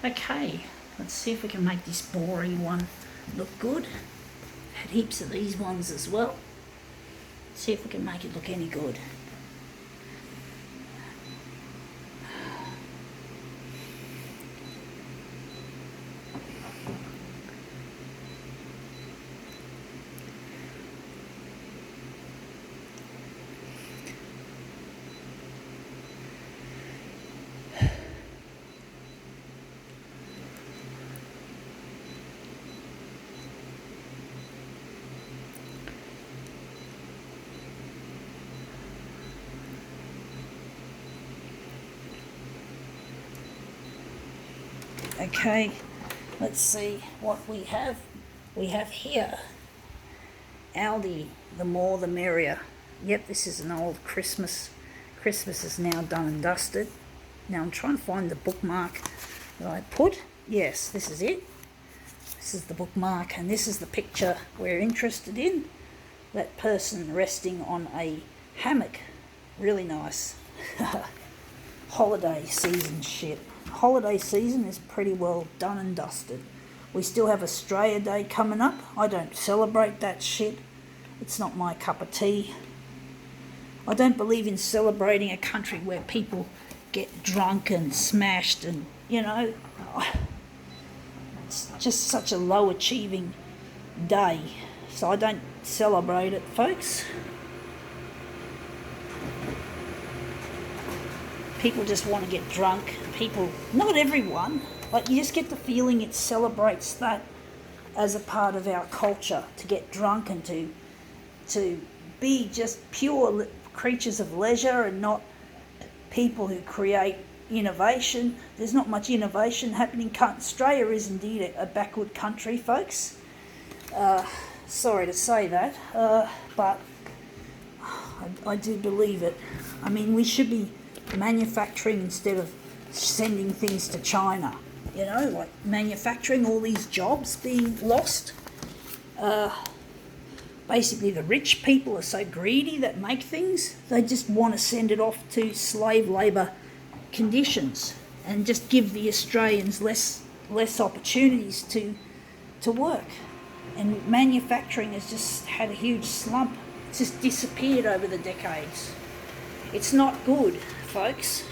Okay, let's see if we can make this boring one look good. Had heaps of these ones as well. See if we can make it look any good. Okay, let's see what we have. We have here Aldi, the more the merrier. Yep, this is an old Christmas. Christmas is now done and dusted. Now I'm trying to find the bookmark that I put. Yes, this is it. This is the bookmark, and this is the picture we're interested in. That person resting on a hammock. Really nice. Holiday season shit. Holiday season is pretty well done and dusted. We still have Australia Day coming up. I don't celebrate that shit. It's not my cup of tea. I don't believe in celebrating a country where people get drunk and smashed and, it's just such a low achieving day. So I don't celebrate it, folks. People just want to get drunk. People, not everyone, but you just get the feeling it celebrates that as a part of our culture, to get drunk and to be just pure creatures of leisure and not people who create innovation. There's not much innovation happening. Australia is indeed a backward country, folks. Sorry to say that, but I do believe it. I mean, we should be manufacturing instead of sending things to China, like manufacturing, all these jobs being lost. Basically the rich people are so greedy that make things, they just want to send it off to slave labour conditions and just give the Australians less opportunities to work. And manufacturing has just had a huge slump. It's just disappeared over the decades. It's not good, folks.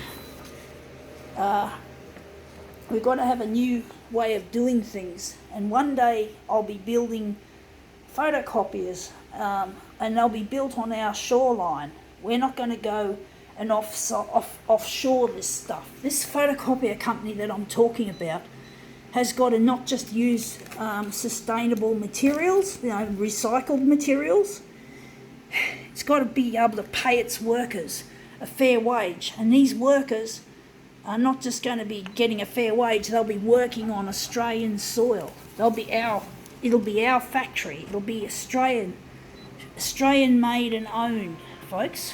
We've got to have a new way of doing things, and one day I'll be building photocopiers, and they'll be built on our shoreline. We're not going to go and offshore this stuff. This photocopier company that I'm talking about has got to not just use sustainable materials, recycled materials. It's got to be able to pay its workers a fair wage, and these workers are not just going to be getting a fair wage, they'll be working on Australian soil. It'll be our factory. It'll be Australian made and owned, folks.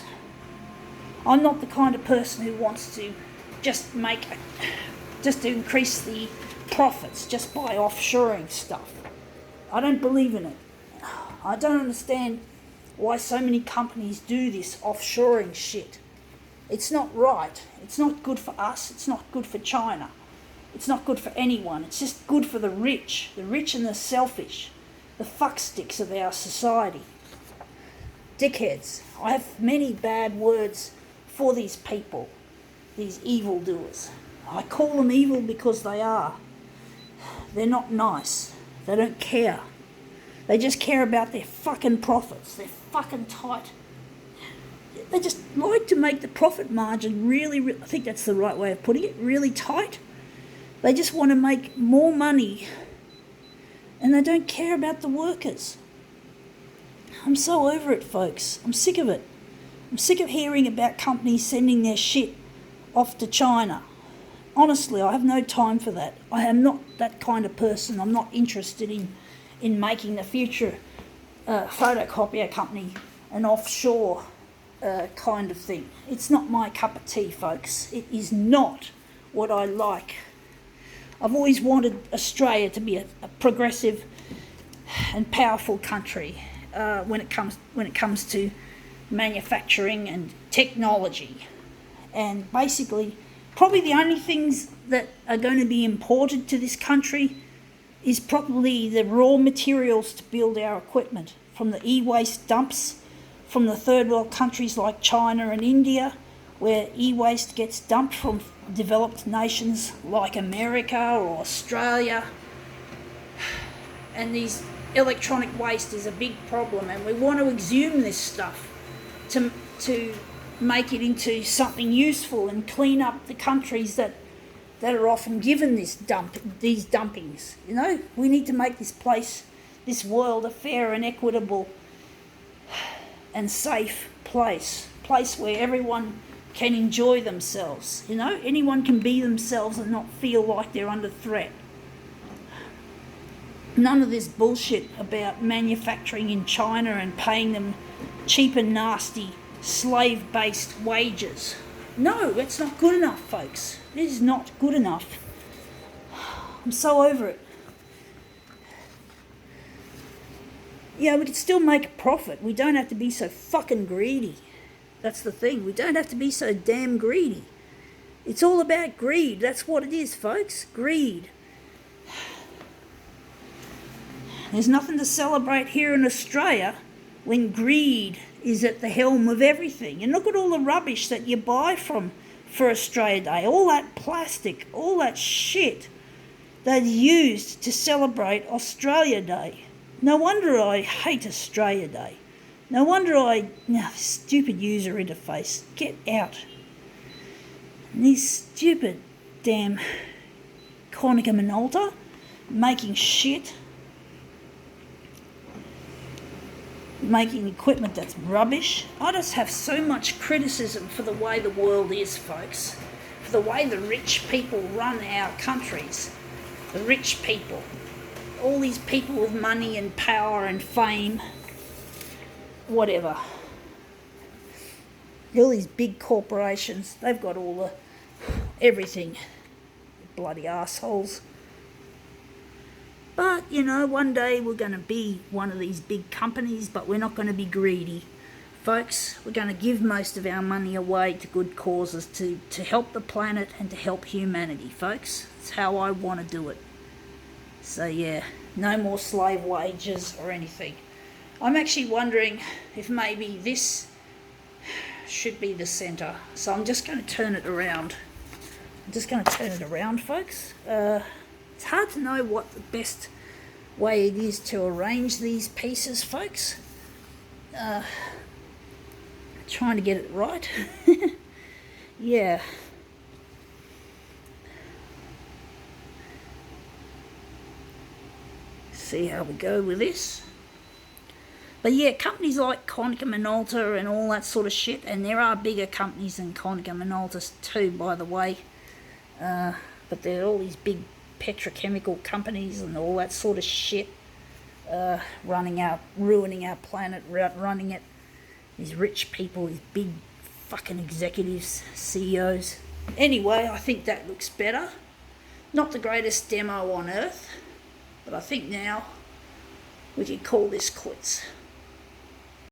I'm not the kind of person who wants to just to increase the profits just by offshoring stuff. I don't believe in it. I don't understand why so many companies do this offshoring shit. It's not right. It's not good for us. It's not good for China. It's not good for anyone. It's just good for the rich and the selfish, the fucksticks of our society. Dickheads. I have many bad words for these people, these evildoers. I call them evil because they are. They're not nice. They don't care. They just care about their fucking profits. They're fucking tight. They just like to make the profit margin really, I think that's the right way of putting it, really tight. They just want to make more money, and they don't care about the workers. I'm so over it, folks. I'm sick of it. I'm sick of hearing about companies sending their shit off to China. Honestly, I have no time for that. I am not that kind of person. I'm not interested in making the future photocopier company an offshore kind of thing. It's not my cup of tea, folks. It is not what I like. I've always wanted Australia to be a progressive and powerful country when it comes to manufacturing and technology. And basically, Probably the only things that are going to be imported to this country is probably the raw materials to build our equipment from the e-waste dumps from the third world countries like China and India, where e-waste gets dumped from developed nations like America or Australia. And these electronic waste is a big problem, and we want to exhume this stuff to make it into something useful and clean up the countries that are often given these dumpings. You know, we need to make this world a fair and equitable and safe place where everyone can enjoy themselves. You know, anyone can be themselves and not feel like they're under threat. None of this bullshit about manufacturing in China and paying them cheap and nasty slave-based wages. No, that's not good enough, folks. It is not good enough. I'm so over it. Yeah, we can still make a profit. We don't have to be so fucking greedy. That's the thing. We don't have to be so damn greedy. It's all about greed. That's what it is, folks. Greed. There's nothing to celebrate here in Australia when greed is at the helm of everything. And look at all the rubbish that you buy for Australia Day. All that plastic, all that shit they've used to celebrate Australia Day. No wonder I hate Australia Day. No wonder stupid user interface. Get out. And these stupid damn Konica Minolta making shit. Making equipment that's rubbish. I just have so much criticism for the way the world is, folks. For the way the rich people run our countries. The rich people. All these people with money and power and fame. Whatever. All these big corporations, they've got all everything. Bloody assholes. But, you know, one day we're going to be one of these big companies, but we're not going to be greedy. Folks, we're going to give most of our money away to good causes to help the planet and to help humanity, folks. That's how I want to do it. So, yeah, no more slave wages or anything. I'm actually wondering if maybe this should be the centre. So I'm just going to turn it around. Folks. It's hard to know what the best way it is to arrange these pieces, folks. Trying to get it right. Yeah. See how we go with this. But yeah, companies like Konica Minolta and all that sort of shit, and there are bigger companies than Konica Minolta too, by the way. But there are all these big petrochemical companies and all that sort of shit ruining our planet, running it. These rich people, these big fucking executives, CEOs. Anyway, I think that looks better. Not the greatest demo on earth, but I think now we can call this quits.